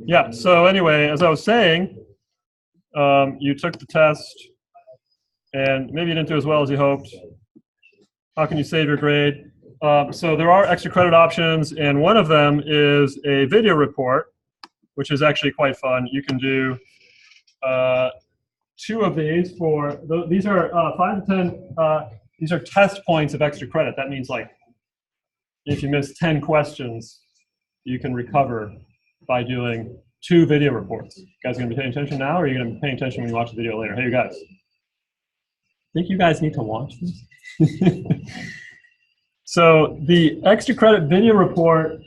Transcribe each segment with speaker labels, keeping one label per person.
Speaker 1: Yeah, so anyway, as I was saying, you took the test, and maybe you didn't do as well as you hoped. How can you save your grade? So there are extra credit options, and one of them is a video report, which is actually quite fun. You can do 2 of these for, these are 5 to 10, these are test points of extra credit. That means like if you miss 10 questions, you can recover by doing 2 video reports. You guys gonna be paying attention now, or are you gonna be paying attention when you watch the video later? Hey, you guys. Think you guys need to watch this? So the extra credit video report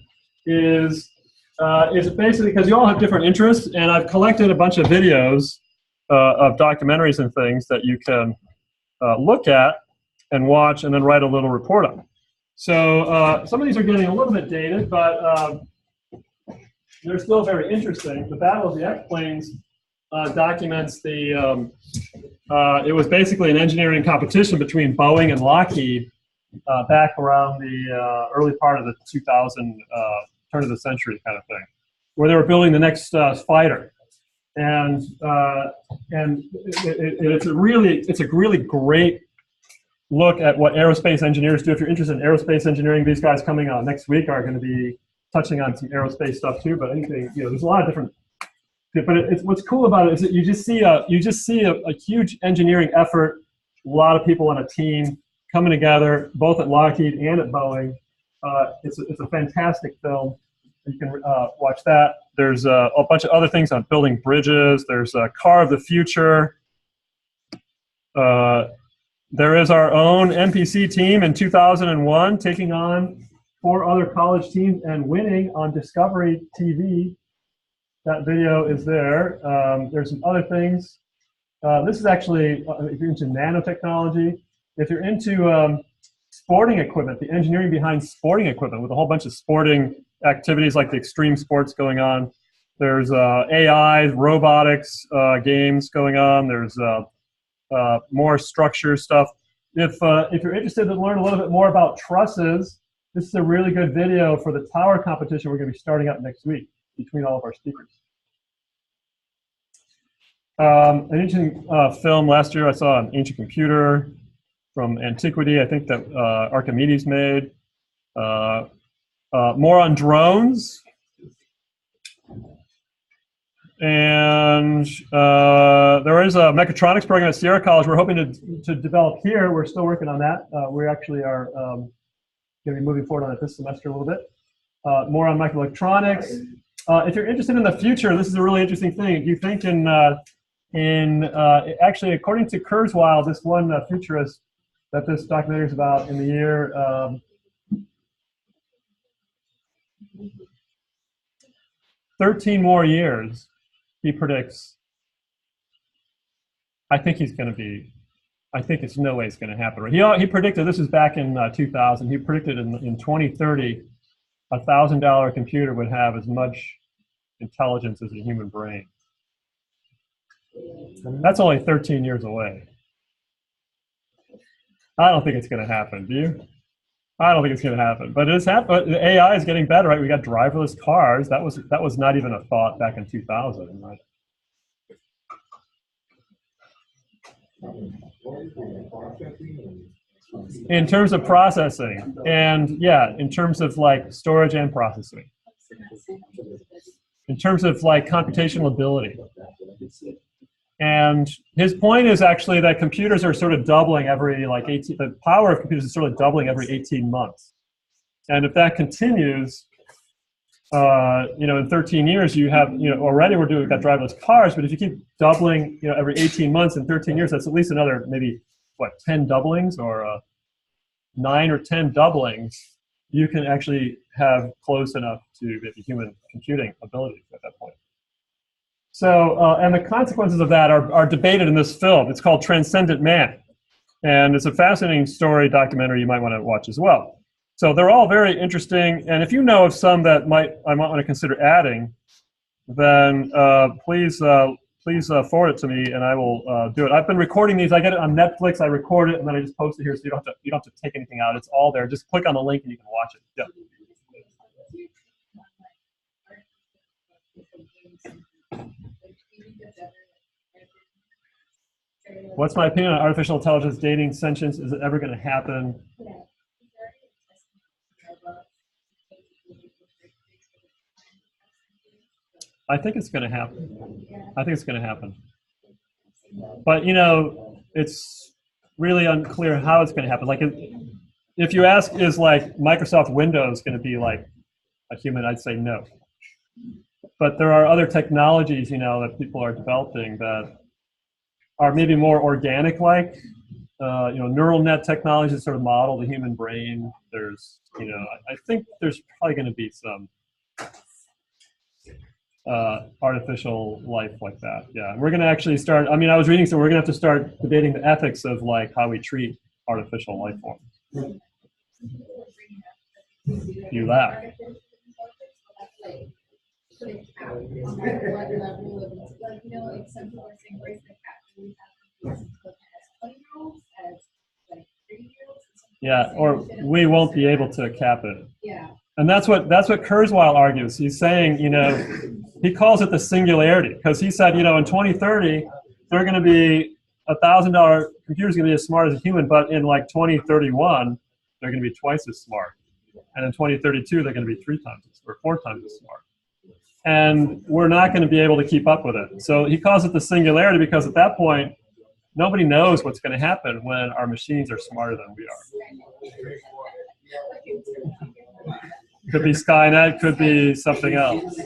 Speaker 1: is basically, because you all have different interests, and I've collected a bunch of videos of documentaries and things that you can look at and watch and then write a little report on. So some of these are getting a little bit dated, but they're still very interesting. The Battle of the X-Planes documents the, it was basically an engineering competition between Boeing and Lockheed back around the early part of the 2000, turn of the century kind of thing, where they were building the next fighter. And it's a really great look at what aerospace engineers do. If you're interested in aerospace engineering, these guys coming out next week are going to be touching on some aerospace stuff too. But anything, there's a lot of different. But what's cool about it is that you just see a huge engineering effort. A lot of people on a team coming together, both at Lockheed and at Boeing. It's a fantastic film. You can watch that. There's a bunch of other things on building bridges. There's a Car of the Future. There is our own NPC team in 2001 taking on 4 other college teams and winning on Discovery TV. That video is there. There's some other things. This is actually, if you're into nanotechnology, if you're into sporting equipment, the engineering behind sporting equipment with a whole bunch of sporting activities like the extreme sports going on. There's AI, robotics games going on. There's more structure stuff. If you're interested to learn a little bit more about trusses, this is a really good video for the tower competition we're going to be starting up next week between all of our speakers. An interesting film last year I saw, an ancient computer from antiquity, I think that Archimedes made. More on drones. And there is a mechatronics program at Sierra College we're hoping to develop here. We're still working on that. We actually are going to be moving forward on it this semester a little bit. More on microelectronics. If you're interested in the future, this is a really interesting thing. You think actually, according to Kurzweil, this one futurist that this documentary is about, in the year 13 more years, he predicts. I think it's no way it's going to happen. He predicted, this is back in 2000, he predicted in 2030, a $1,000 computer would have as much intelligence as a human brain. And that's only 13 years away. I don't think it's going to happen, do you? I don't think it's going to happen, but it's happened. The AI is getting better, right? We got driverless cars. That was not even a thought back in 2000, right? In terms of processing, and yeah, in terms of like storage and processing. In terms of like computational ability. And his point is actually that computers are sort of doubling every like 18, the power of computers is sort of doubling every 18 months. And if that continues, in 13 years, you have, already we've got driverless cars, but if you keep doubling, every 18 months in 13 years, that's at least another maybe, 10 doublings or 9 or 10 doublings, you can actually have close enough to the human computing ability at that point. So, and the consequences of that are debated in this film. It's called Transcendent Man. And it's a fascinating story documentary you might want to watch as well. So they're all very interesting. And if you know of some that I might want to consider adding, then please please forward it to me, and I will do it. I've been recording these. I get it on Netflix. I record it, and then I just post it here, so you don't have to take anything out. It's all there. Just click on the link, and you can watch it. Yeah. What's my opinion on artificial intelligence dating sentience? Is it ever going to happen? I think it's going to happen. I think it's going to happen. But, you know, it's really unclear how it's going to happen. Like, if you ask, is like Microsoft Windows going to be like a human, I'd say no. But there are other technologies, you know, that people are developing that are maybe more organic-like. You know, neural net technologies sort of model the human brain. There's, you know, I think there's probably going to be some artificial life like that. Yeah, and we're going to actually start. I mean, I was reading, so we're going to have to start debating the ethics of like how we treat artificial life forms. You laugh. Yeah, or we won't be able to cap it. Yeah. And that's what Kurzweil argues. He's saying, you know, he calls it the singularity, because he said, you know, in 2030, they're going to be $1,000 computers going to be as smart as a human, but in like 2031, they're going to be twice as smart. And in 2032, they're going to be 3 times or 4 times as smart. And we're not going to be able to keep up with it. So he calls it the singularity because at that point, nobody knows what's going to happen when our machines are smarter than we are. Could be Skynet, could be something else.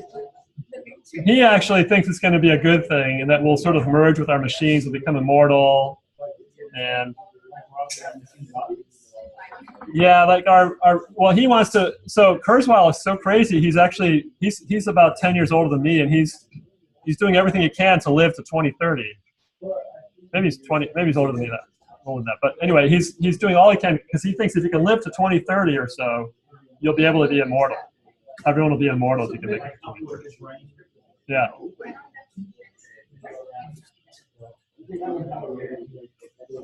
Speaker 1: He actually thinks it's going to be a good thing, and that we'll sort of merge with our machines and become immortal. And yeah, like well, he wants to. So Kurzweil is so crazy. He's actually he's about 10 years older than me, and he's doing everything he can to live to 2030. Maybe he's 20. Maybe he's older than me. Older than that. But anyway, he's doing all he can because he thinks if you can live to 2030 or so, you'll be able to be immortal. Everyone will be immortal if you can make it to 2030. Yeah.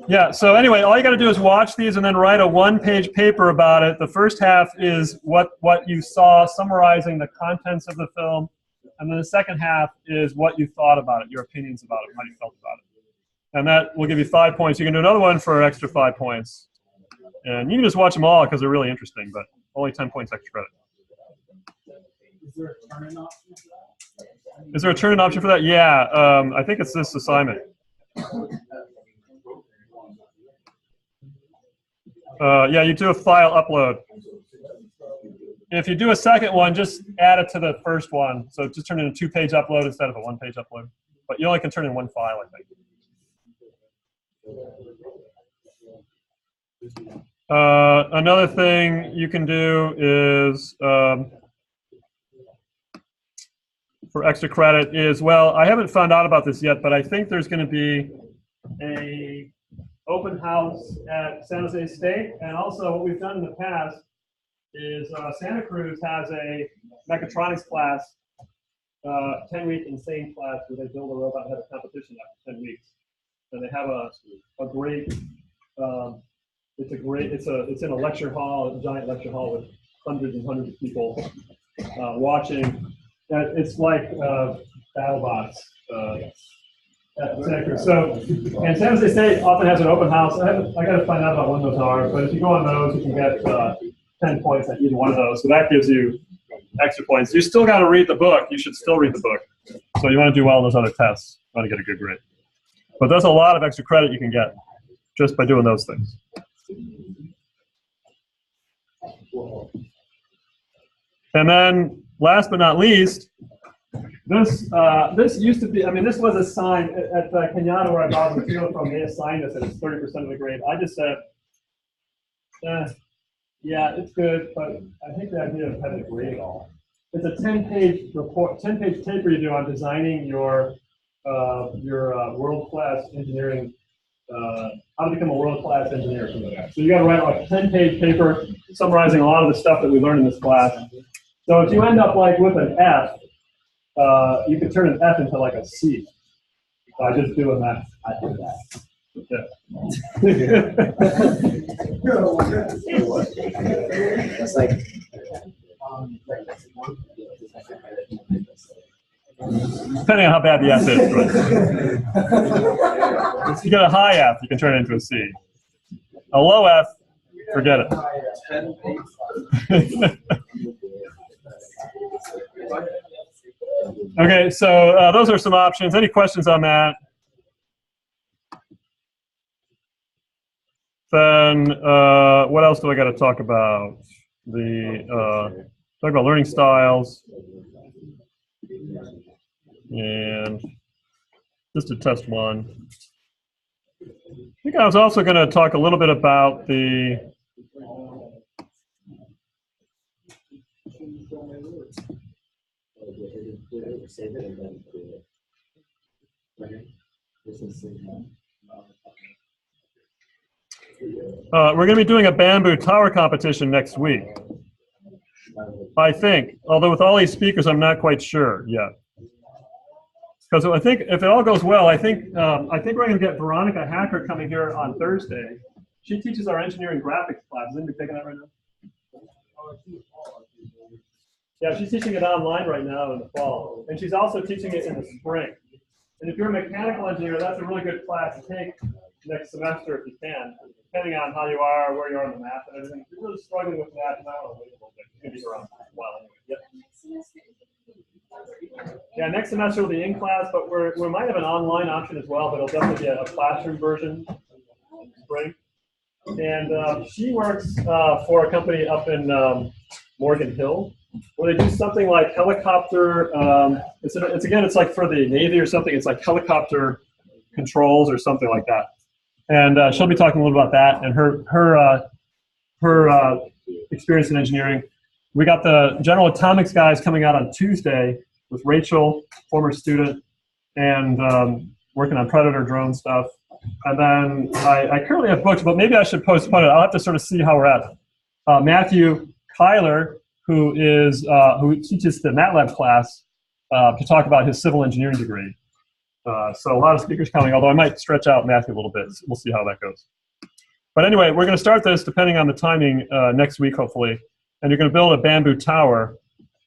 Speaker 1: Yeah, so anyway, all you got to do is watch these and then write a 1-page paper about it. The first half is what you saw, summarizing the contents of the film. And then the second half is what you thought about it, your opinions about it, how you felt about it. And that will give you 5 points. You can do another one for an extra 5 points. And you can just watch them all because they're really interesting, but only 10 points extra credit.
Speaker 2: Is there a turn-in option for that?
Speaker 1: Is there a turn-in option for that? Yeah, I think it's this assignment. Yeah, you do a file upload. If you do a second one, just add it to the first one. So just turn in a 2-page upload instead of a 1-page upload. But you only can turn in 1 file, I think. Another thing you can do is, for extra credit is, well, I haven't found out about this yet, but I think there's going to be a open house at San Jose State. And also what we've done in the past is Santa Cruz has a mechatronics class, 10-week insane class where they build a robot and have a competition after 10 weeks. And they have a great, it's in a lecture hall, a giant lecture hall with hundreds and hundreds of people watching. It's like BattleBots at Santa Cruz. So, and San Jose State often has an open house. I got to find out about when those are, but if you go on those, you can get 10 points at either one of those. So that gives you extra points. You still got to read the book. You should still read the book. So you want to do well in those other tests. You want to get a good grade. But there's a lot of extra credit you can get just by doing those things. And then, last but not least, this used to be, I mean, this was assigned at Kenyatta where I bought the material from. They assigned us, and it's 30% of the grade. I just said, yeah, it's good, but I hate the idea of having to grade it all. It's a 10-page report, 10-page paper you do on designing your world-class engineering, how to become a world-class engineer. So you got to write like a 10-page paper summarizing a lot of the stuff that we learned in this class. So if you end up like with an F, you could turn an F into like a C. by just doing that.
Speaker 3: I do that.
Speaker 1: Okay.
Speaker 3: It's like,
Speaker 1: Depending on how bad the F is. Right? If you get a high F, you can turn it into a C. A low F, forget it. Okay, so those are some options. Any questions on that? Then what else do I got to talk about? Talk about learning styles, and just to test one. I think I was also going to talk a little bit about the we're going to be doing a bamboo tower competition next week, I think. Although with all these speakers, I'm not quite sure yet. Because I think if it all goes well, I think we're going to get Veronica Hacker coming here on Thursday. She teaches our engineering graphics class. Is anybody taking that right now? Yeah, she's teaching it online right now in the fall, and she's also teaching it in the spring. And if you're a mechanical engineer, that's a really good class to take next semester if you can, depending on how you are, where you are in the math and everything. If you're really struggling with math, you might want to wait a little bit. It's going to be around a while anyway. Yep. Yeah, next semester will be in class, but we might have an online option as well, but it'll definitely be a classroom version in the spring. And she works for a company up in Morgan Hill, where they do something like helicopter. It's like for the Navy or something. It's like helicopter controls or something like that. And she'll be talking a little about that and her experience in engineering. We got the General Atomics guys coming out on Tuesday with Rachel, former student, and working on Predator drone stuff. And then I currently have booked, but maybe I should postpone it. I'll have to sort of see how we're at. Matthew Kyler, who teaches the MATLAB class, to talk about his civil engineering degree. So a lot of speakers coming, although I might stretch out Matthew a little bit. We'll see how that goes. But anyway, we're going to start this, depending on the timing, next week, hopefully. And you're going to build a bamboo tower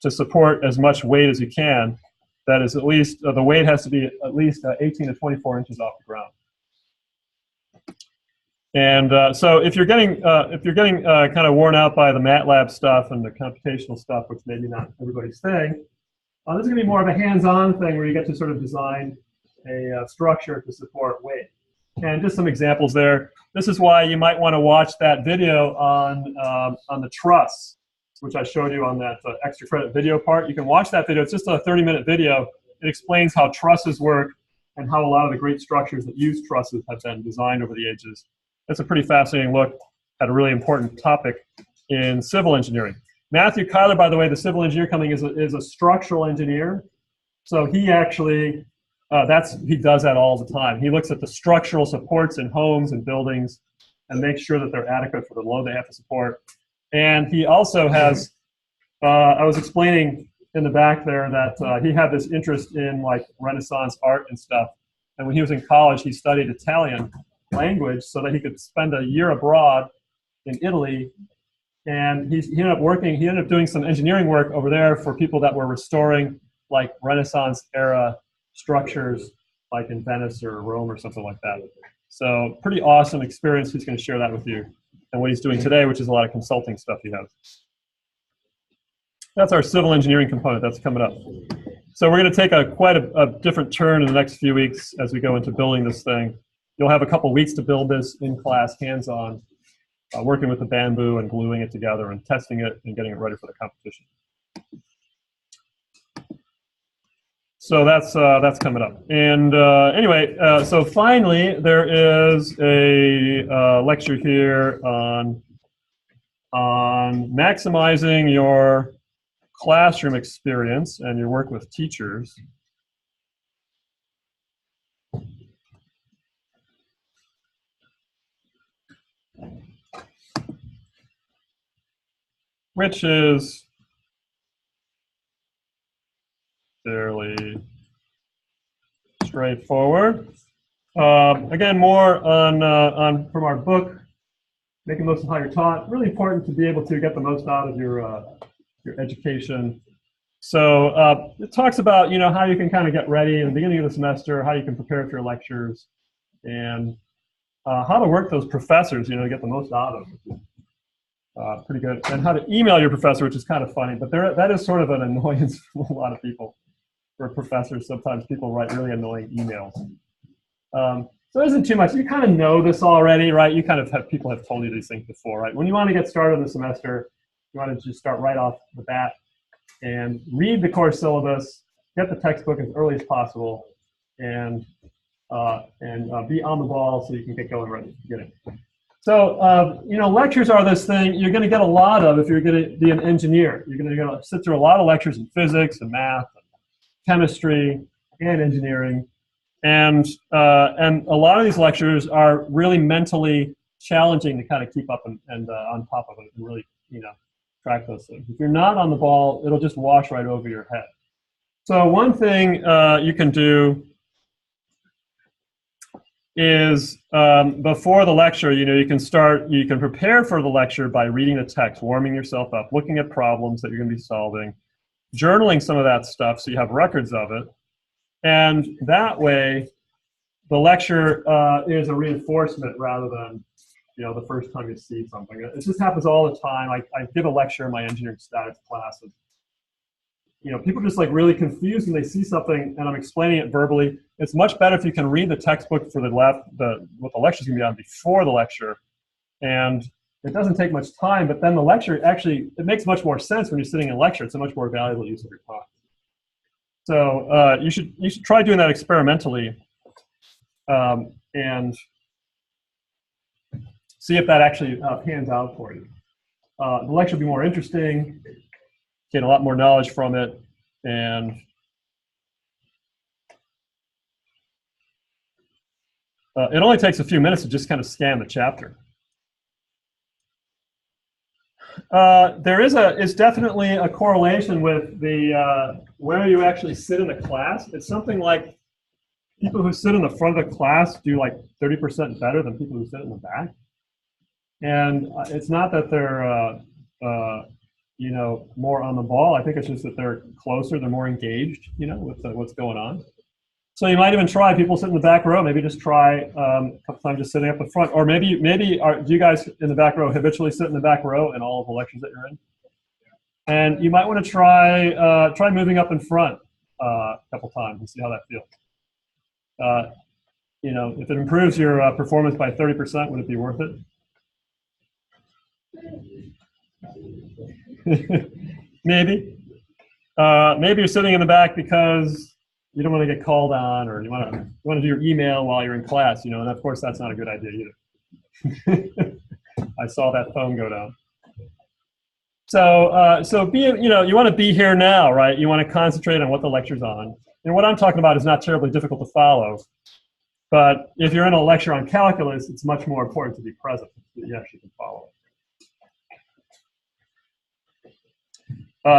Speaker 1: to support as much weight as you can. That is at least, the weight has to be at least 18 to 24 inches off the ground. And so if you're getting kind of worn out by the MATLAB stuff and the computational stuff, which maybe not everybody's thing, this is going to be more of a hands-on thing where you get to sort of design a structure to support weight. And just some examples there. This is why you might want to watch that video on the truss, which I showed you on that extra credit video part. You can watch that video. It's just a 30-minute video. It explains how trusses work and how a lot of the great structures that use trusses have been designed over the ages. It's a pretty fascinating look at a really important topic in civil engineering. Matthew Kyler, by the way, the civil engineer coming is a structural engineer. So he actually, he does that all the time. He looks at the structural supports in homes and buildings and makes sure that they're adequate for the load they have to support. And he also has, I was explaining in the back there that he had this interest in like Renaissance art and stuff. And when he was in college, he studied Italian language so that he could spend a year abroad in Italy. And he ended up doing some engineering work over there for people that were restoring like Renaissance era structures like in Venice or Rome or something like that. So pretty awesome experience. He's going to share that with you. And what he's doing today, which is a lot of consulting stuff he has. That's our civil engineering component that's coming up. So we're going to take quite a different turn in the next few weeks as we go into building this thing. You'll have a couple weeks to build this in class, hands-on, working with the bamboo and gluing it together and testing it and getting it ready for the competition. So that's coming up. And anyway, so finally, there is a lecture here on maximizing your classroom experience and your work with teachers. Which is fairly straightforward. Again, more on from our book, Making the Most of How You're Taught. Really important to be able to get the most out of your education. So it talks about, you know, how you can kind of get ready in the beginning of the semester, how you can prepare for your lectures, and how to work those professors, you know, to get the most out of them. Pretty good. And how to email your professor, which is kind of funny, but that is sort of an annoyance for a lot of people. For professors, sometimes people write really annoying emails. So it isn't too much. You kind of know this already, right? You kind of have, people have told you these things before, right? When you want to get started in the semester, you want to just start right off the bat and read the course syllabus, get the textbook as early as possible, and be on the ball so you can get going right at the beginning. So, you know, lectures are this thing you're going to get a lot of if you're going to be an engineer. You're going to sit through a lot of lectures in physics and math, and chemistry, and engineering. And a lot of these lectures are really mentally challenging to kind of keep up and on top of it and really, you know, track those things. If you're not on the ball, it'll just wash right over your head. So one thing you can do is before the lecture, you know, you can prepare for the lecture by reading the text, warming yourself up, looking at problems that you're going to be solving, journaling some of that stuff so you have records of it. And that way, the lecture is a reinforcement rather than, you know, the first time you see something. It just happens all the time. I give a lecture in my engineering statics class. And, you know, people just like really confused when they see something and I'm explaining it verbally. It's much better if you can read the textbook for what the lecture's gonna be on before the lecture. And it doesn't take much time, but then the lecture actually, it makes much more sense when you're sitting in a lecture. It's a much more valuable use of your time. So you should try doing that experimentally and see if that actually pans out for you. The lecture will be more interesting, get a lot more knowledge from it, and it only takes a few minutes to just kind of scan the chapter. It's definitely a correlation with the where you actually sit in the class. It's something like people who sit in the front of the class do like 30% better than people who sit in the back. And it's not that they're you know, more on the ball. I think it's just that they're closer, they're more engaged, you know, with what's going on. So you might even try, people sit in the back row, maybe just try a couple times just sitting up the front. Or maybe do you guys in the back row habitually sit in the back row in all of the lectures that you're in? And you might want to try moving up in front a couple times and see how that feels. You know, if it improves your performance by 30%, would it be worth it? Maybe. Maybe you're sitting in the back because you don't want to get called on, or you want to do your email while you're in class, you know, and of course that's not a good idea either. I saw that phone go down. So you know, you want to be here now, right? You want to concentrate on what the lecture's on. And what I'm talking about is not terribly difficult to follow, but if you're in a lecture on calculus, it's much more important to be present so that you actually can follow it.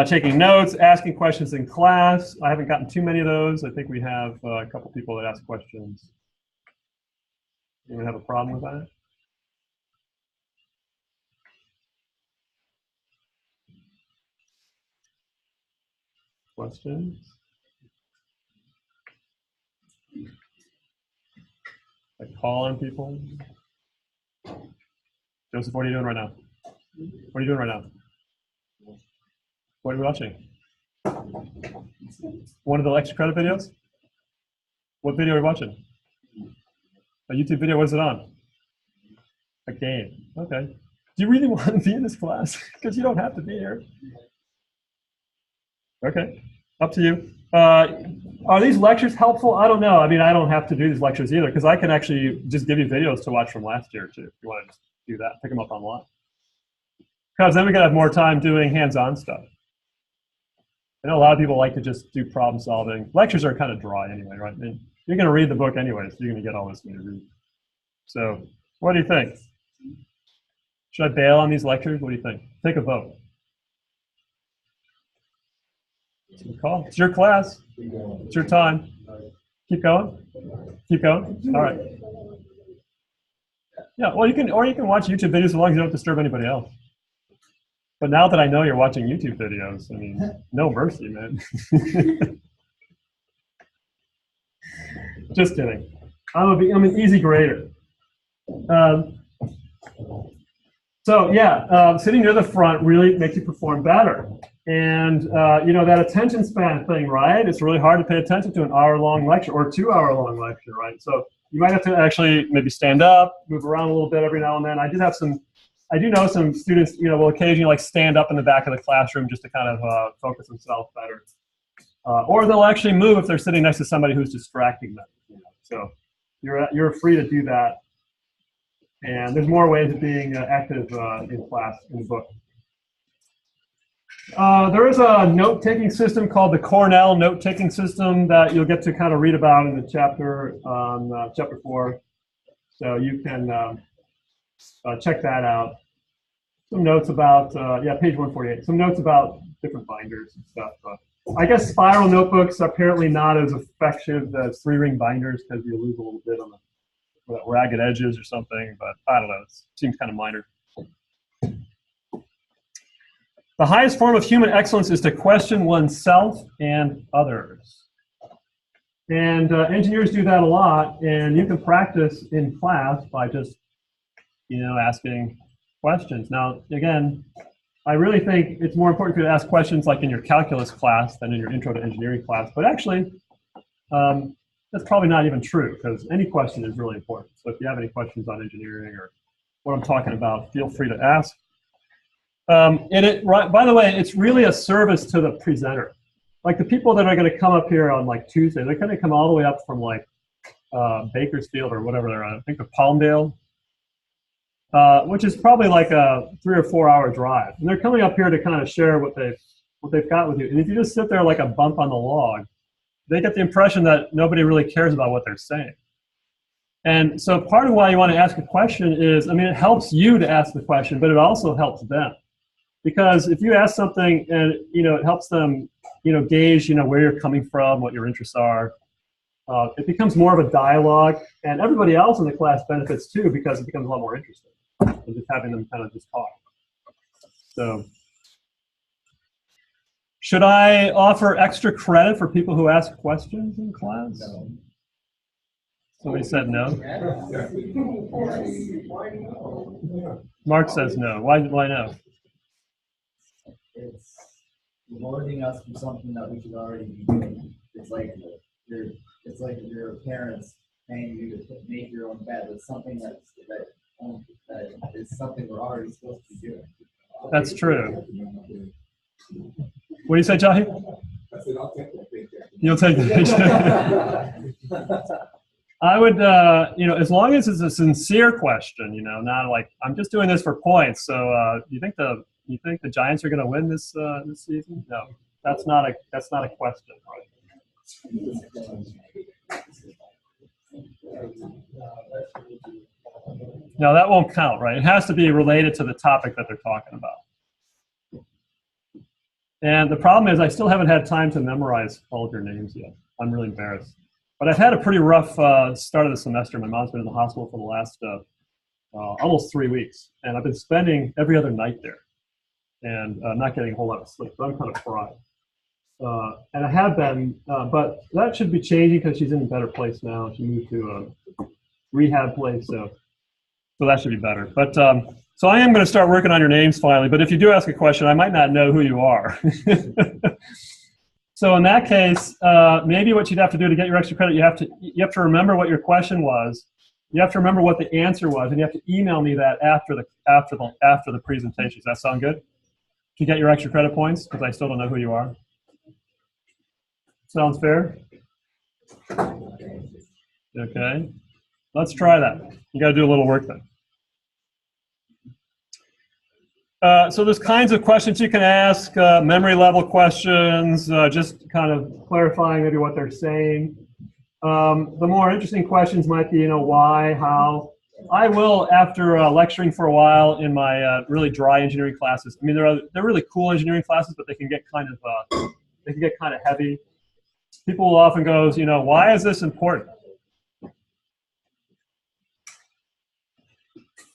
Speaker 1: Taking notes, asking questions in class. I haven't gotten too many of those. I think we have a couple people that ask questions. Anyone have a problem with that? Questions? Like call on people? Joseph, what are you doing right now? What are you doing right now? What are you watching? One of the lecture credit videos? What video are you watching? A YouTube video, what is it on? A game, okay. Do you really want to be in this class? Because you don't have to be here. Okay, up to you. Are these lectures helpful? I don't know. I mean, I don't have to do these lectures either because I can actually just give you videos to watch from last year too, if you want to just do that, pick them up online. Because then we can have more time doing hands-on stuff. I know a lot of people like to just do problem solving. Lectures are kind of dry anyway, right? I mean, you're going to read the book anyway, so you're going to get all this when you read. So what do you think? Should I bail on these lectures? What do you think? Take a vote. It's your call. It's your class. It's your time. Keep going? Keep going? All right. Yeah, well, you can watch YouTube videos as long as you don't disturb anybody else. But now that I know you're watching YouTube videos, I mean, no mercy, man. Just kidding. I'm an easy grader. So yeah, sitting near the front really makes you perform better. And you know, that attention span thing, right? It's really hard to pay attention to an hour-long lecture or 2-hour-long lecture, right? So you might have to actually maybe stand up, move around a little bit every now and then. I do know some students, you know, will occasionally like stand up in the back of the classroom just to kind of focus themselves better. Or they'll actually move if they're sitting next to somebody who's distracting them. You know? So you're free to do that. And there's more ways of being active in class in the book. There is a note-taking system called the Cornell note-taking system that you'll get to kind of read about in the chapter on Chapter 4. So you can check that out. Some notes about, yeah, page 148. Some notes about different binders and stuff. I guess spiral notebooks are apparently not as effective as 3-ring binders because you lose a little bit on the ragged edges or something, but I don't know. It seems kind of minor. The highest form of human excellence is to question oneself and others. And engineers do that a lot, and you can practice in class by just, you know, asking questions. Now, again, I really think it's more important for you to ask questions like in your calculus class than in your intro to engineering class, but actually, that's probably not even true because any question is really important. So if you have any questions on engineering or what I'm talking about, feel free to ask. By the way, it's really a service to the presenter. Like the people that are going to come up here on like Tuesday, they're going to come all the way up from like Bakersfield or whatever they're on. I think they're Palmdale, which is probably like a 3 or 4 hour drive. And they're coming up here to kind of share what they've got with you. And if you just sit there like a bump on the log, they get the impression that nobody really cares about what they're saying. And so part of why you want to ask a question is, I mean, it helps you to ask the question, but it also helps them. Because if you ask something and, you know, it helps them, you know, gauge, you know, where you're coming from, what your interests are, it becomes more of a dialogue, and everybody else in the class benefits too because it becomes a lot more interesting than just having them kind of just talk. So, should I offer extra credit for people who ask questions in class? No. Somebody said no. Mark says no. Why no?
Speaker 3: It's rewarding us for something that we should already be doing. It's like your parents paying you to make your own bed. It's something that is something we're already supposed to be doing.
Speaker 1: That's true. What do you say, Jahi?
Speaker 4: I said, I'll take the paycheck.
Speaker 1: You'll take the paycheck. I would, you know, as long as it's a sincere question, you know, not like I'm just doing this for points. So, you think the Giants are going to win this season? No, that's not a question, right? No, that won't count, right? It has to be related to the topic that they're talking about. And the problem is I still haven't had time to memorize all of your names yet. I'm really embarrassed. But I've had a pretty rough start of the semester. My mom's been in the hospital for the last almost 3 weeks. And I've been spending every other night there and not getting a whole lot of sleep. So I'm kind of fried. And I have been, but that should be changing because she's in a better place now. She moved to a rehab place, so that should be better. But so I am going to start working on your names finally. But if you do ask a question, I might not know who you are. So in that case, maybe what you'd have to do to get your extra credit, you have to remember what your question was. You have to remember what the answer was, and you have to email me that after the presentation. Does that sound good? To get your extra credit points, because I still don't know who you are. Sounds fair? Okay. Let's try that. You got to do a little work then. So there's kinds of questions you can ask, memory level questions, just kind of clarifying maybe what they're saying. The more interesting questions might be, you know, why, how. I will, after lecturing for a while in my really dry engineering classes. I mean, they're really cool engineering classes, but they can get kind of heavy. People will often go, you know, why is this important?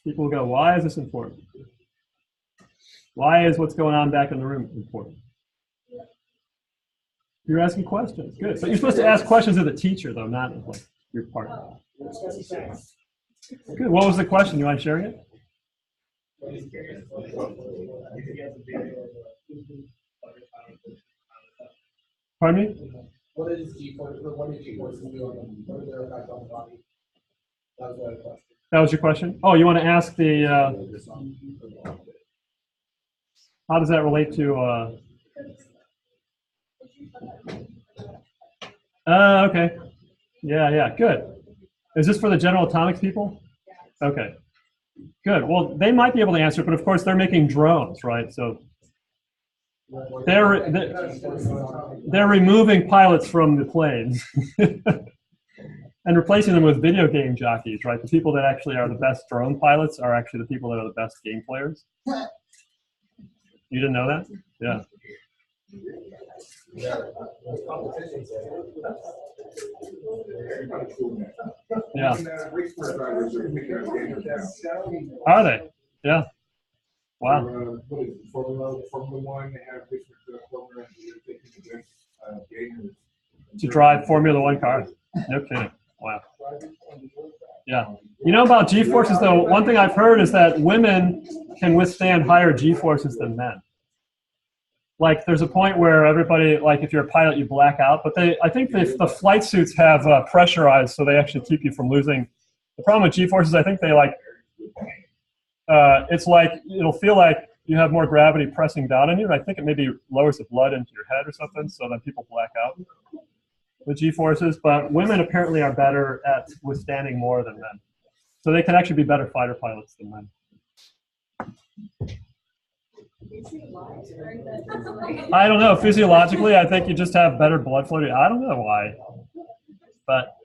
Speaker 1: People will go, why is this important? Why is what's going on back in the room important? You're asking questions. Good. But you're supposed to ask questions of the teacher, though, not of like your partner. Good. What was the question? You mind sharing it? Pardon me?
Speaker 4: What is G4? What is G4 do on what is their effect on the body? That was the question.
Speaker 1: That was your question? Oh, you want to ask the, how does that relate to, okay. Yeah, good. Is this for the general atomics people? Okay, good. Well, they might be able to answer it, but of course they're making drones, right? So they're removing pilots from the planes and replacing them with video game jockeys, right? The people that actually are the best drone pilots are actually the people that are the best game players. You didn't know that? Yeah. Yeah. Are they? Yeah. Wow.
Speaker 4: What is it? Formula One, they have Formula
Speaker 1: To drive Formula One cars. No kidding. Wow. Yeah. You know about G-forces, though, one thing I've heard is that women can withstand higher G-forces than men. Like, there's a point where everybody, like, if you're a pilot, you black out. But I think the flight suits have pressurized, so they actually keep you from losing. The problem with G-forces, I think they, like, it's like, it'll feel like you have more gravity pressing down on you. And I think it maybe lowers the blood into your head or something, so then people black out with G-forces. But women apparently are better at withstanding more than men. So they can actually be better fighter pilots than men. I don't know. Physiologically, I think you just have better blood flow. I don't know why, but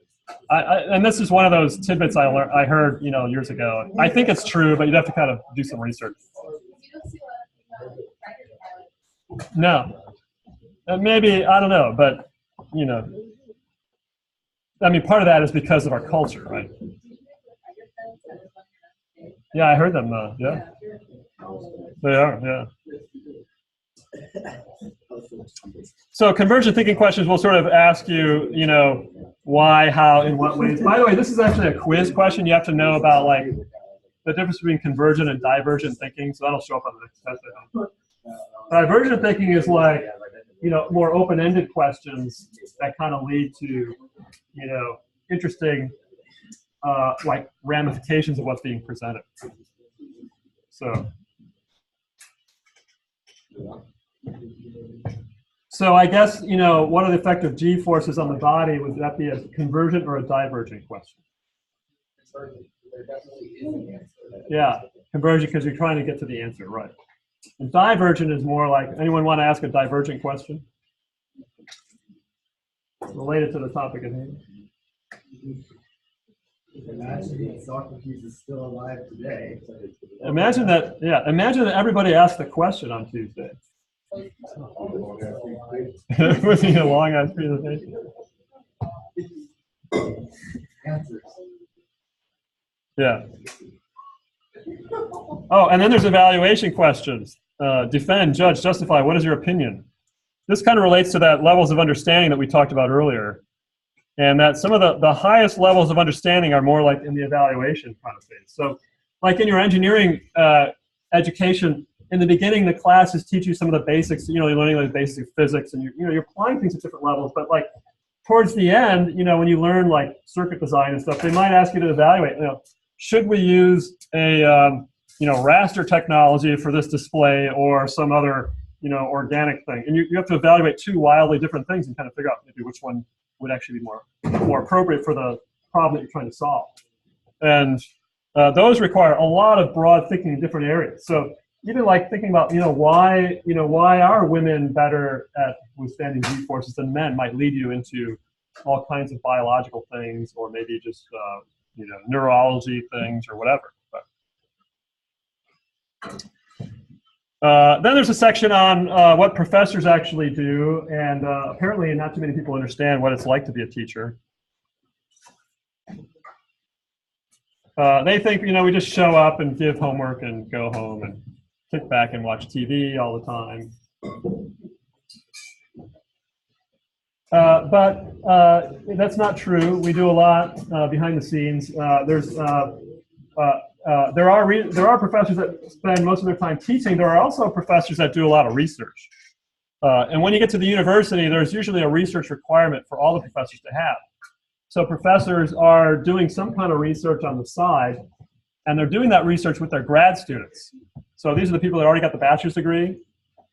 Speaker 1: and this is one of those tidbits I heard, you know, years ago. I think it's true, but you'd have to kind of do some research. No, maybe I don't know, but you know, I mean, part of that is because of our culture, right? Yeah, I heard them. Yeah, they are. Yeah. So convergent thinking questions will sort of ask you, you know, why, how, in what ways. By the way, this is actually a quiz question. You have to know about like the difference between convergent and divergent thinking. So that'll show up on the next test. Divergent thinking is like, you know, more open-ended questions that kind of lead to, you know, interesting like ramifications of what's being presented. So I guess, you know, what are the effect of G-forces on the body? Would that be a convergent or a divergent question? Yeah, convergent because you're trying to get to the answer, right? And divergent is more like, anyone want to ask a divergent question? Related to the topic at hand.
Speaker 3: Imagine Socrates is still alive today.
Speaker 1: Imagine that, yeah, imagine that everybody asked the question on Tuesday. It would be a long-ass presentation.
Speaker 3: Answers.
Speaker 1: Yeah. Oh, and then there's evaluation questions. Defend, judge, justify. What is your opinion? This kind of relates to that levels of understanding that we talked about earlier. And that some of the highest levels of understanding are more like in the evaluation kind of phase. So like in your engineering education, in the beginning, the classes teach you some of the basics, you know, you're learning the basic physics and you're applying things at different levels. But like towards the end, you know, when you learn like circuit design and stuff, they might ask you to evaluate, you know, should we use a, you know, raster technology for this display or some other, you know, organic thing? And you have to evaluate two wildly different things and kind of figure out maybe which one would actually be more appropriate for the problem that you're trying to solve. And those require a lot of broad thinking in different areas. So even like thinking about, you know, why are women better at withstanding G-forces than men might lead you into all kinds of biological things, or maybe just, you know, neurology things or whatever. But Then there's a section on what professors actually do, and apparently not too many people understand what it's like to be a teacher. They think, you know, we just show up and give homework and go home and sit back and watch TV all the time. But that's not true. We do a lot behind the scenes. There are professors that spend most of their time teaching. There are also professors that do a lot of research. And when you get to the university, there's usually a research requirement for all the professors to have. So professors are doing some kind of research on the side, and they're doing that research with their grad students. So these are the people that already got the bachelor's degree,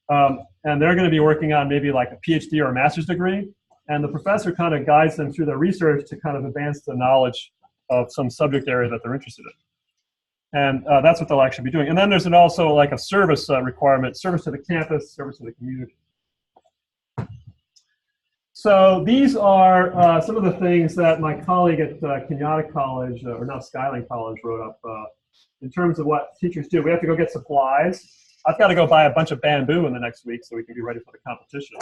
Speaker 1: and they're going to be working on maybe like a PhD or a master's degree. And the professor kind of guides them through their research to kind of advance the knowledge of some subject area that they're interested in. And that's what they'll actually be doing. And then there's also like a service requirement, service to the campus, service to the community. So these are some of the things that my colleague at Kenyatta College, or now Skyline College, wrote up in terms of what teachers do. We have to go get supplies. I've got to go buy a bunch of bamboo in the next week so we can be ready for the competition.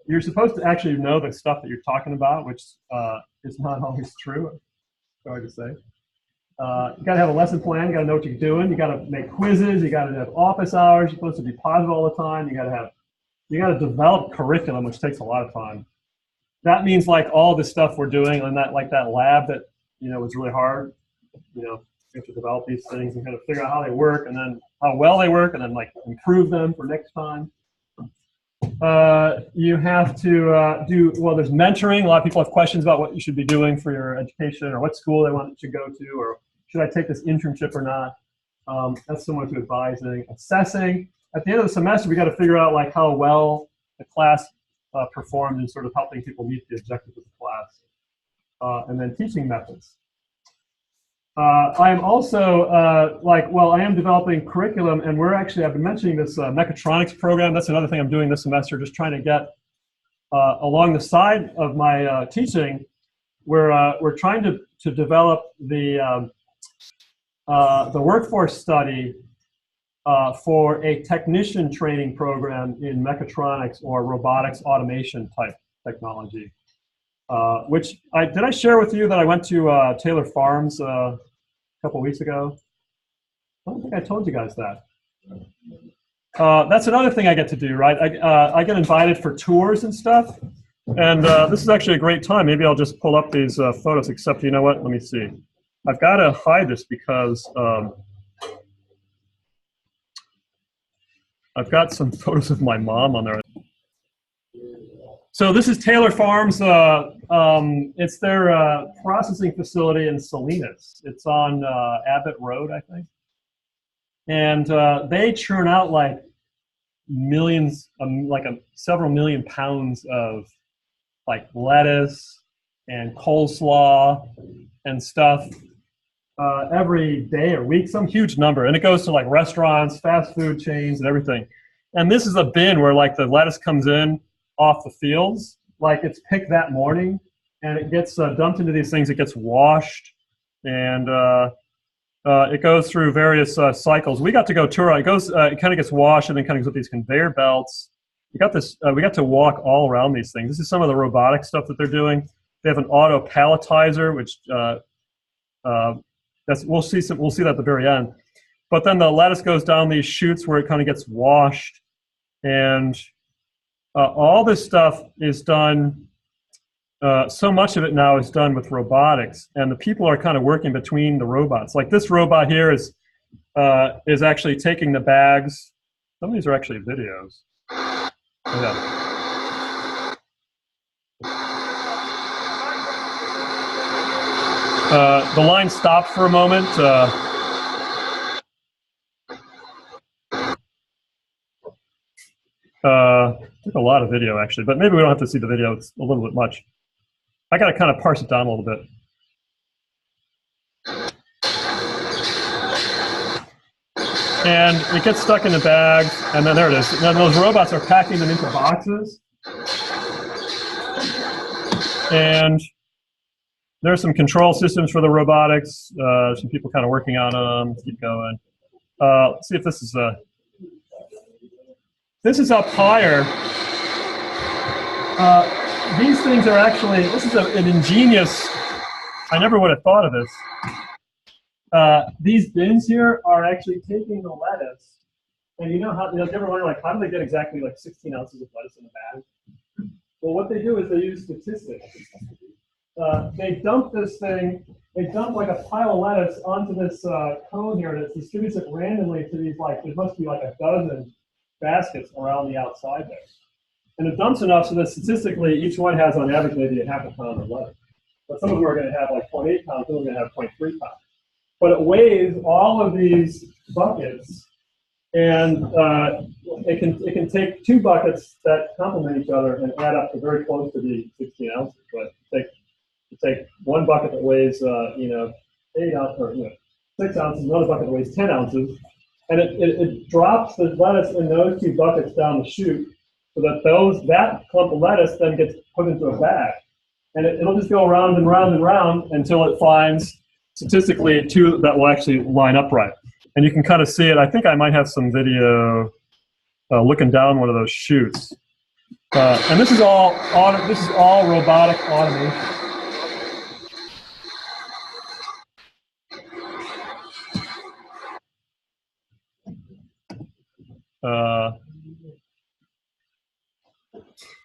Speaker 1: You're supposed to actually know the stuff that you're talking about, which is not always true, sorry to say. You got to have a lesson plan. You got to know what you're doing. You got to make quizzes. You got to have office hours. You're supposed to be positive all the time. You got to develop curriculum, which takes a lot of time. That means like all the stuff we're doing on that, like that lab that, you know, was really hard. You know, you have to develop these things and kind of figure out how they work and then how well they work and then like improve them for next time. You have to well, there's mentoring. A lot of people have questions about what you should be doing for your education or what school they want you to go to, or should I take this internship or not? That's similar to advising. Assessing. At the end of the semester, we got to figure out like how well the class performed in sort of helping people meet the objectives of the class. And then teaching methods. I am also I am developing curriculum, and I've been mentioning this mechatronics program. That's another thing I'm doing this semester, just trying to get along the side of my teaching. We're trying to develop the workforce study for a technician training program in mechatronics or robotics automation type technology. Did I share with you that I went to Taylor Farms a couple weeks ago? I don't think I told you guys that. That's another thing I get to do, right? I get invited for tours and stuff, and this is actually a great time. Maybe I'll just pull up these photos, except you know what? Let me see. I've got to hide this because I've got some photos of my mom on there. So this is Taylor Farms. It's their processing facility in Salinas. It's on Abbott Road, I think. And they churn out like millions, several million pounds of like lettuce and coleslaw and stuff every day or week, some huge number. And it goes to like restaurants, fast food chains, and everything. And this is a bin where like the lettuce comes in off the fields, like it's picked that morning, and it gets dumped into these things. It gets washed, and it goes through various cycles. We got to go tour. It kind of gets washed, and then kind of goes with these conveyor belts. We got to walk all around these things. This is some of the robotic stuff that they're doing. They have an auto palletizer, which we'll see that at the very end. But then the lettuce goes down these chutes where it kind of gets washed, and all this stuff is done, so much of it now is done with robotics, and the people are kind of working between the robots. Like this robot here is actually taking the bags. Some of these are actually videos. Yeah. The line stopped for a moment. Took a lot of video actually, but maybe we don't have to see the video. It's a little bit much. I got to kind of parse it down a little bit. And it gets stuck in the bags, and then there it is. And then those robots are packing them into boxes. And there's some control systems for the robotics. Some people kind of working on them. Keep going. Let's see if this is this is up higher. These things are actually, this is an ingenious, I never would have thought of this. These bins here are actually taking the lettuce, and you know how, you ever wonder, like, how do they get exactly like 16 ounces of lettuce in a bag? Well, what they do is they use statistics. They dump this thing, they dump like a pile of lettuce onto this cone here, and it distributes it randomly to these, like, there must be like a dozen baskets around the outside there. And it dumps enough so that statistically each one has on average maybe a half a pound of lettuce. But some of them are going to have like 0.8 pounds, some of them are going to have 0.3 pounds. But it weighs all of these buckets, and it can take 2 buckets that complement each other and add up to very close to the 16 ounces. But you take 1 bucket that weighs 8 ounces, or 6 ounces, another bucket that weighs 10 ounces, and it drops the lettuce in those 2 buckets down the chute, so that that clump of lettuce then gets put into a bag, and it'll just go around and round and round until it finds statistically 2 that will actually line up right. And you can kind of see it. I think I might have some video looking down one of those chutes. And this is all robotic automation.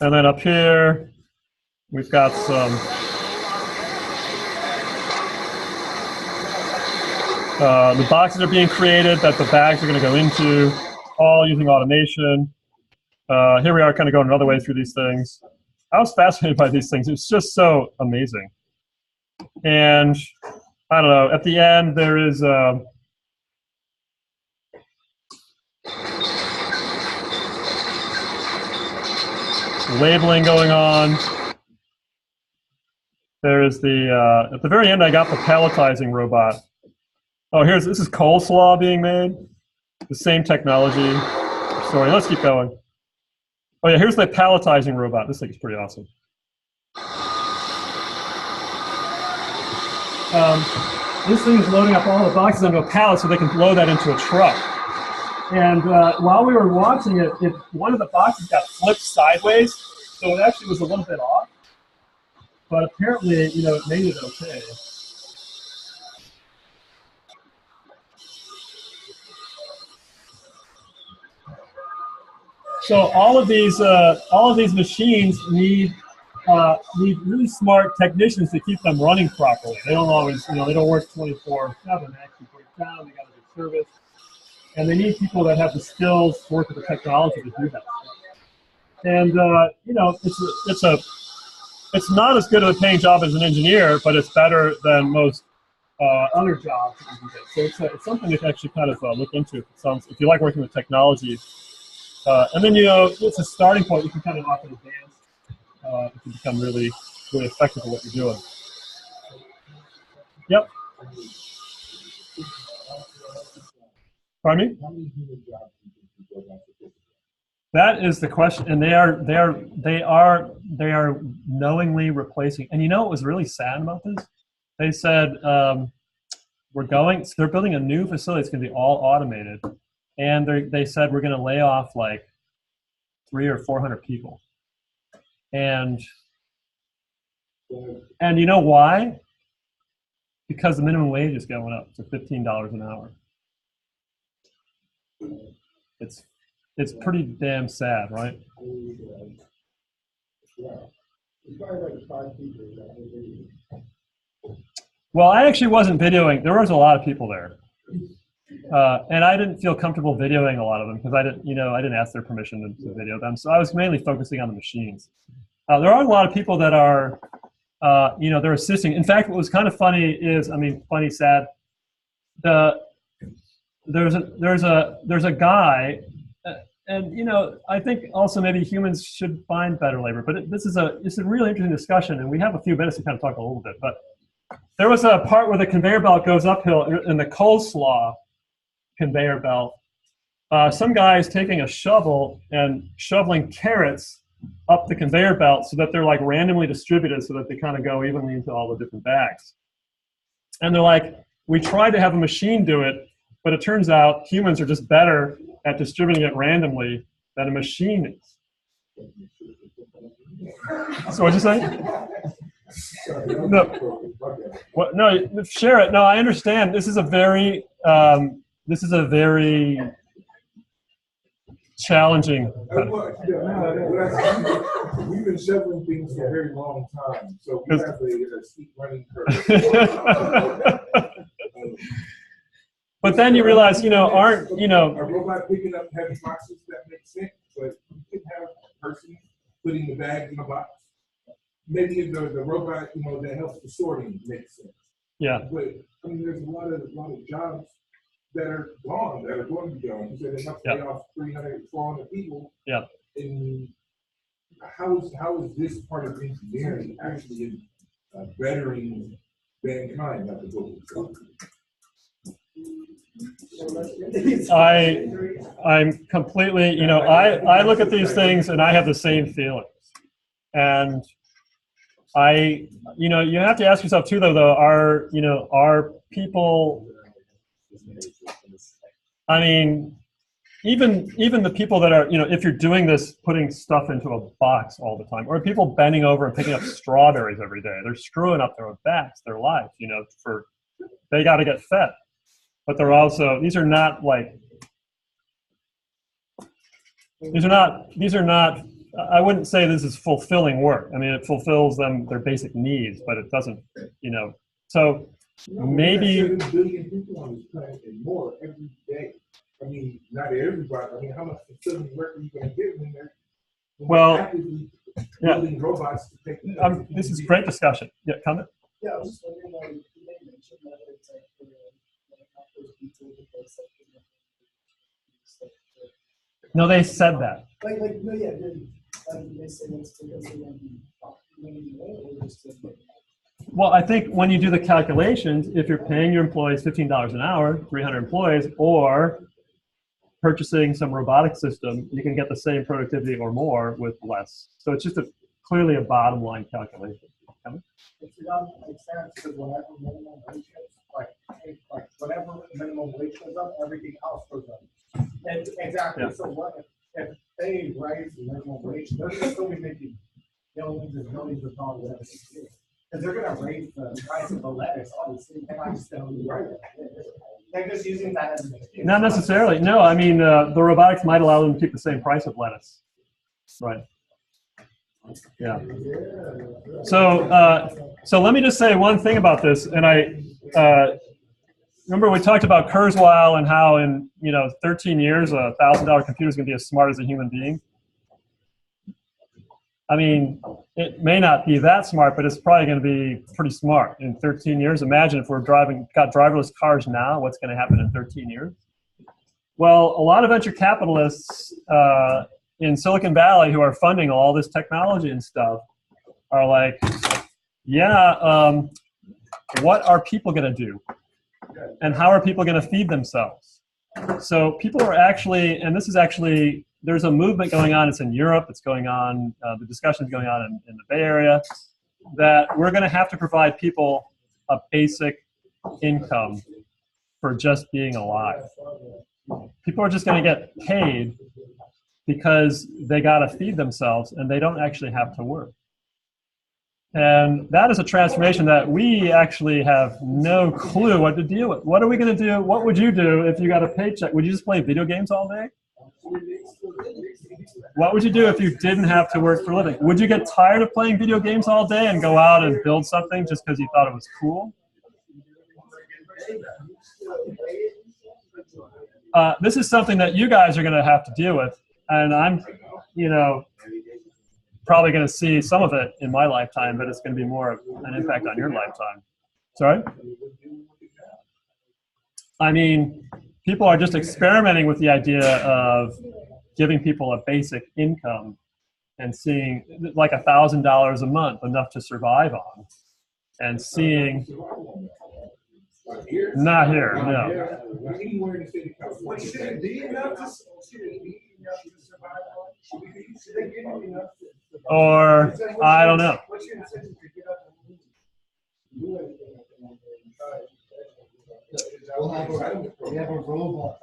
Speaker 1: And then up here, we've got some the boxes are being created that the bags are going to go into, all using automation. Here we are kind of going another way through these things. I was fascinated by these things. It's just so amazing. And I don't know, at the end there is labeling going on. There's the, at the very end I got the palletizing robot. Oh, this is coleslaw being made. The same technology. Sorry, let's keep going. Oh yeah, here's the palletizing robot. This thing is pretty awesome. This thing is loading up all the boxes onto a pallet so they can load that into a truck. And while we were watching it, one of the boxes got flipped sideways, so it actually was a little bit off. But apparently, it made it okay. So all of these machines need really smart technicians to keep them running properly. They don't always, they don't work 24/7. They actually break down. They got to do service, and they need people that have the skills to work with the technology to do that. And it's not as good of a paying job as an engineer, but it's better than most other jobs that you can get. So it's something to actually kind of look into if you like working with technology. And then, it's a starting point. You can kind of often advance if you become really, really effective at what you're doing. Yep. Pardon me? That is the question, and they are knowingly replacing. And what was really sad about this? They said they're building a new facility. It's going to be all automated. And they said we're going to lay off like 300 or 400 people, and you know why? Because the minimum wage is going up to $15 an hour. It's pretty damn sad, right? Well, I actually wasn't videoing. There was a lot of people there. And I didn't feel comfortable videoing a lot of them because I didn't ask their permission to video them. So I was mainly focusing on the machines. There are a lot of people that are, they're assisting. In fact, what was kind of funny is, funny, sad. There's a guy, and I think also maybe humans should find better labor. But this is a really interesting discussion, and we have a few minutes to kind of talk a little bit. But there was a part where the conveyor belt goes uphill in the coleslaw conveyor belt. Some guy is taking a shovel and shoveling carrots up the conveyor belt so that they're like randomly distributed so that they kind of go evenly into all the different bags. And they're like, we tried to have a machine do it, but it turns out humans are just better at distributing it randomly than a machine is. So what'd you say? No. What? No, share it. No, I understand. This is a very challenging.
Speaker 5: We've been shoveling things for a very long time, so we have a steep running curve.
Speaker 1: But then you realize, you know, a
Speaker 5: robot picking up heavy boxes, that makes sense, but you can have a person putting the bags in a box. Maybe the robot, you know, that helps the sorting makes sense.
Speaker 1: Yeah.
Speaker 5: But I mean, there's a lot of jobs that are gone, that are going to be gone. You said they have to lay off 300, 400 people.
Speaker 1: Yeah.
Speaker 5: And how is this part of engineering actually bettering mankind? Not the book.
Speaker 1: I'm completely, you know, I look at these things and I have the same feelings. And you know, you have to ask yourself too, though, are people, I mean, even the people that are, you know, if you're doing this, putting stuff into a box all the time, or people bending over and picking up strawberries every day, they're screwing up their backs, their life, you know, they got to get fed. But they're also, these are not, I wouldn't say this is fulfilling work. I mean, it fulfills their basic needs, but it doesn't, you know. So maybe
Speaker 5: 7 billion people on this planet and more every day. I mean, not everybody. I mean, how much fulfilling work are you going to give them there?
Speaker 1: Well,
Speaker 5: building robots to take
Speaker 1: this is great discussion. Yeah, comment?
Speaker 2: Yeah, I was just wondering, you mentioned that it's like for
Speaker 1: No, they said that.
Speaker 2: No, yeah, they say it's because they want to
Speaker 1: Well, I think when you do the calculations, if you're paying your employees $15 an hour, 300 employees, or purchasing some robotic system, you can get the same productivity or more with less. So it's just clearly a bottom line calculation.
Speaker 4: If you don't make sense, because whenever minimum wage goes, like whenever minimum wage goes up, everything else goes up. And exactly. Yeah. So what if they raise the minimum wage, they're going to still be making millions and millions of dollars every year. Because they're going to raise the price of the lettuce, obviously, and I'm still right. They're just using that as an excuse.
Speaker 1: Not necessarily. No, I mean, the robotics might allow them to keep the same price of lettuce. Right. Yeah. So let me just say one thing about this. And remember we talked about Kurzweil and how in 13 years a $1,000 computer is going to be as smart as a human being. I mean, it may not be that smart, but it's probably going to be pretty smart in 13 years. Imagine if we're got driverless cars now, what's going to happen in 13 years? Well, a lot of venture capitalists in Silicon Valley who are funding all this technology and stuff are like, yeah, what are people going to do? And how are people going to feed themselves? So people are actually, and this is actually, there's a movement going on, it's in Europe, it's going on, the discussion is going on in the Bay Area, that we're going to have to provide people a basic income for just being alive. People are just going to get paid because they got to feed themselves and they don't actually have to work. And that is a transformation that we actually have no clue what to deal with. What are we going to do? What would you do if you got a paycheck? Would you just play video games all day? What would you do if you didn't have to work for a living? Would you get tired of playing video games all day and go out and build something just because you thought it was cool? This is something that you guys are going to have to deal with. And I'm, probably going to see some of it in my lifetime, but it's going to be more of an impact on your lifetime. Sorry? I mean, people are just experimenting with the idea of giving people a basic income and seeing like $1,000 a month, enough to survive on, and seeing. Not here, no.
Speaker 5: What should it be enough to survive on?
Speaker 1: Or, I don't know.
Speaker 3: We have a robot.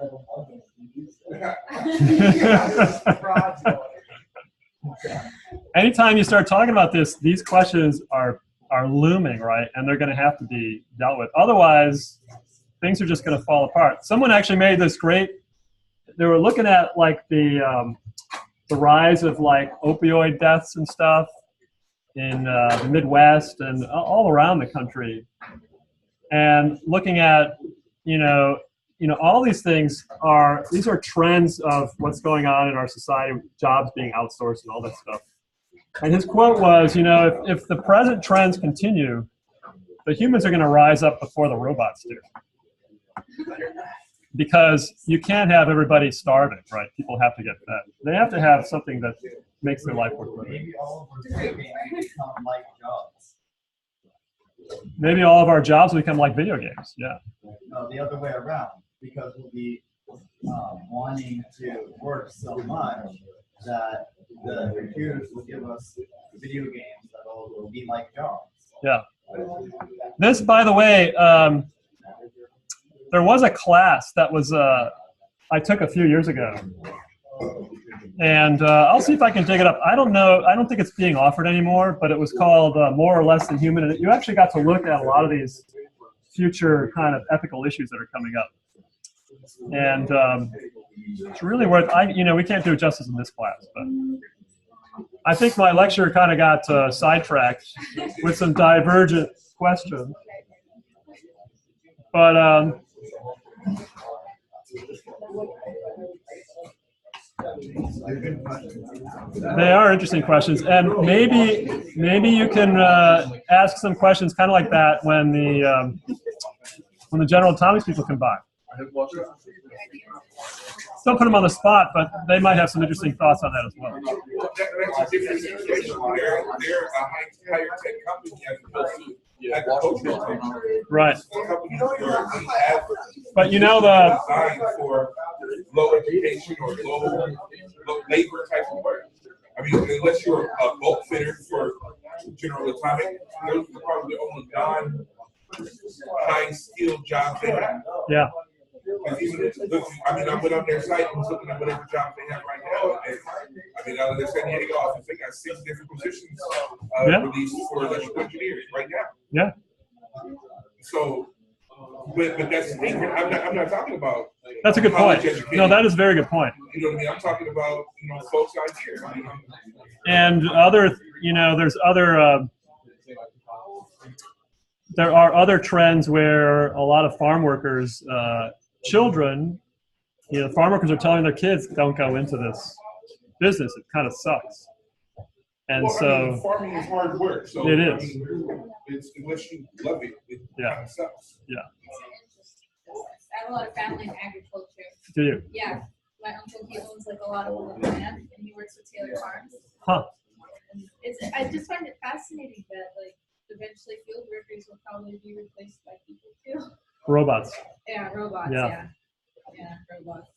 Speaker 1: Anytime you start talking about this, these questions are looming, right? And they're going to have to be dealt with. Otherwise, things are just going to fall apart. Someone actually made this great. They were looking at like the rise of like opioid deaths and stuff in the Midwest and all around the country, and looking at all these things are trends of what's going on in our society, jobs being outsourced and all that stuff. And his quote was, if the present trends continue, the humans are going to rise up before the robots do. Because you can't have everybody starving, right? People have to get fed. They have to have something that makes their life worth living.
Speaker 3: Maybe all of our jobs become like jobs.
Speaker 1: Maybe all of our jobs will become like video games, yeah.
Speaker 3: No, the other way around, because we'll be wanting to work so much that the computers will give us video games that will be like jobs.
Speaker 1: Yeah. This, by the way, there was a class that was I took a few years ago, and I'll see if I can dig it up. I don't know. I don't think it's being offered anymore, but it was called More or Less Than Human, and you actually got to look at a lot of these future kind of ethical issues that are coming up. And it's really worth. We can't do it justice in this class, but I think my lecture kind of got sidetracked with some divergent questions. But they are interesting questions, and maybe you can ask some questions kind of like that when the General Atomics people come by. Don't put them on the spot, but they might have some interesting thoughts on that as well.
Speaker 5: That's a different situation. They're a higher tech company as opposed to agricultural.
Speaker 1: Right.
Speaker 5: Companies have
Speaker 1: but
Speaker 5: designed for low education or low labor type of work. I mean, unless you're a bolt fitter for General Atomic, those are probably the only non-high skilled jobs they have.
Speaker 1: Yeah.
Speaker 5: I went on their site and was looking at whatever jobs they have right now. And I mean, out of their San Diego office, they got 6 different positions released for electrical engineers right now.
Speaker 1: Yeah.
Speaker 5: So, but that's I'm not talking about.
Speaker 1: That's a good point. No, that is a very good point.
Speaker 5: You know what I mean? I'm talking about folks out here.
Speaker 1: And other, there's other. There are other trends where a lot of farm workers, children, farm workers are telling their kids, don't go into this business. It kind of sucks. And
Speaker 5: farming is hard work. So
Speaker 1: it is.
Speaker 5: It's, unless you love it, it kind of sucks.
Speaker 1: Yeah.
Speaker 6: I have a lot of family in agriculture.
Speaker 1: Do you?
Speaker 6: Yeah. My uncle, he owns like a lot of land, and he works with Taylor Farms.
Speaker 1: Huh.
Speaker 6: And I just find it fascinating that eventually field workers will probably be replaced by people too.
Speaker 1: Robots.
Speaker 6: Yeah, robots.
Speaker 1: Yeah.
Speaker 6: Yeah, robots.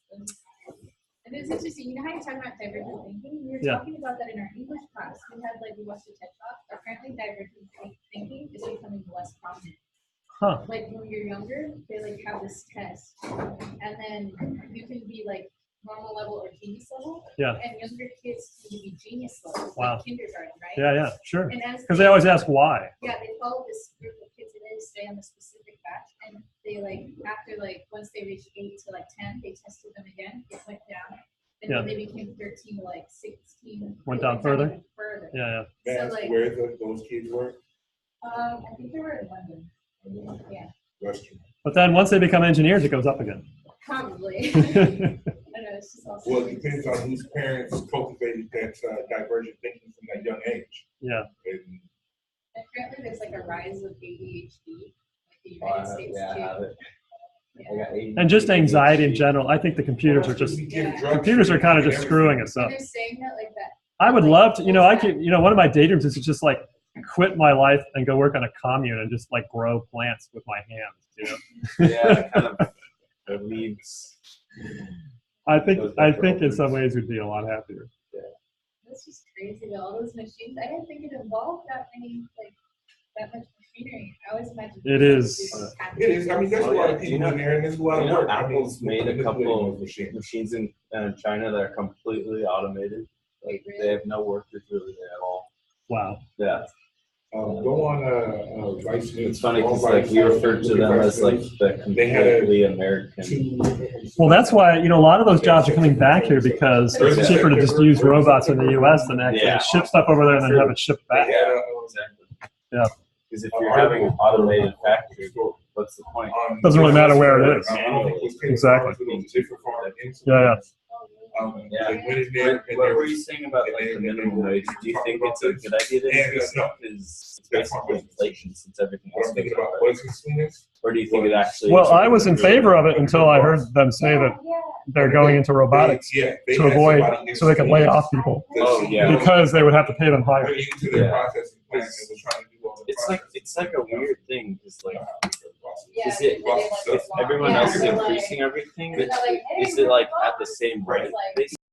Speaker 6: And it's interesting. You know how you're talking about divergent thinking? We were talking about that in our English class. We watched a TED Talk. Apparently, divergent thinking is becoming less prominent.
Speaker 1: Huh.
Speaker 6: Like when you're younger, they have this test, and then you can be normal level or genius level. Yeah. And younger kids can be genius level.
Speaker 1: Wow.
Speaker 6: Like kindergarten, right?
Speaker 1: Yeah, sure. Because they always ask why.
Speaker 6: Yeah, they follow this group of kids and they stay on the specific batch, and they after once they reach 8 to 10, they tested them again. It went down, and then they became 13 to 16.
Speaker 1: Went down further.
Speaker 6: Further.
Speaker 1: Yeah.
Speaker 5: That's where those kids were.
Speaker 6: I think they were in London. Yeah.
Speaker 5: Western.
Speaker 1: But then once they become engineers, it goes up again.
Speaker 6: Probably. I know, it's just also
Speaker 5: well, it depends on whose parents cultivated that divergent thinking from that young age.
Speaker 1: Yeah.
Speaker 5: And
Speaker 6: apparently, there's a rise of ADHD, the United States too.
Speaker 3: I have it.
Speaker 6: Yeah.
Speaker 1: And just anxiety in general. I think the computers are computers are kind of just screwing us up.
Speaker 6: They're saying that like that.
Speaker 1: I would love to, I could, one of my daydreams is to just quit my life and go work on a commune and just grow plants with my hands,
Speaker 7: Yeah, kind of it leaves.
Speaker 1: I think in some ways we'd be a lot happier.
Speaker 6: Yeah. That's just crazy though, all those machines. I didn't think it involved that many that much machinery. I always imagine.
Speaker 1: It is.
Speaker 5: It is. I mean, there's a lot of
Speaker 7: Do
Speaker 5: people in there, and there's a lot of work. I mean,
Speaker 7: Apple's made a couple
Speaker 5: manipulating
Speaker 7: of
Speaker 5: those machines.
Speaker 7: machines in China that are completely automated. Like they have no workers really at all.
Speaker 1: Wow.
Speaker 7: Yeah,
Speaker 5: Go on Vice News.
Speaker 7: it's funny because
Speaker 5: Go on
Speaker 7: like
Speaker 5: Vice
Speaker 7: we
Speaker 5: News,
Speaker 7: refer to
Speaker 5: look at
Speaker 7: them
Speaker 5: Vice
Speaker 7: as like
Speaker 5: News.
Speaker 7: the
Speaker 5: They had a-
Speaker 7: completely American.
Speaker 1: Well, that's why, a lot of those jobs are coming back here because it's cheaper to just use robots in the US than actually
Speaker 7: Yeah.
Speaker 1: ship stuff over there and then have it shipped back.
Speaker 7: Yeah, exactly.
Speaker 1: Yeah.
Speaker 7: Because if you're having an automated factory, what's the point?
Speaker 1: Doesn't really matter where it is.
Speaker 5: Exactly.
Speaker 1: Yeah,
Speaker 7: Yeah.
Speaker 5: They went in there and
Speaker 7: What were you saying about like the minimum wage? Do you think it's a good idea to
Speaker 5: Yeah,
Speaker 7: increase it?
Speaker 5: no.
Speaker 7: Because it's basically inflation since everything
Speaker 5: What
Speaker 7: else
Speaker 5: I'm thinking
Speaker 7: goes up,
Speaker 5: about
Speaker 7: right?
Speaker 5: was consumers.
Speaker 7: Or do you think it actually?
Speaker 1: Well,
Speaker 7: is
Speaker 1: I was in
Speaker 7: really-
Speaker 1: favor of it until I heard them say that they're going into robotics
Speaker 5: Yeah.
Speaker 1: to avoid, so they can lay off people
Speaker 7: Oh, yeah.
Speaker 1: because they would have to pay them higher.
Speaker 5: Went into their
Speaker 7: Yeah.
Speaker 5: processing plant and was trying to do all the
Speaker 7: It's like a weird thing because like
Speaker 6: Yeah,
Speaker 7: is it
Speaker 5: process.
Speaker 7: if everyone
Speaker 6: Yeah.
Speaker 7: else is increasing everything,
Speaker 6: They're like, hey,
Speaker 7: is it like
Speaker 6: we're
Speaker 7: at the same rate?
Speaker 6: like-
Speaker 7: Basically?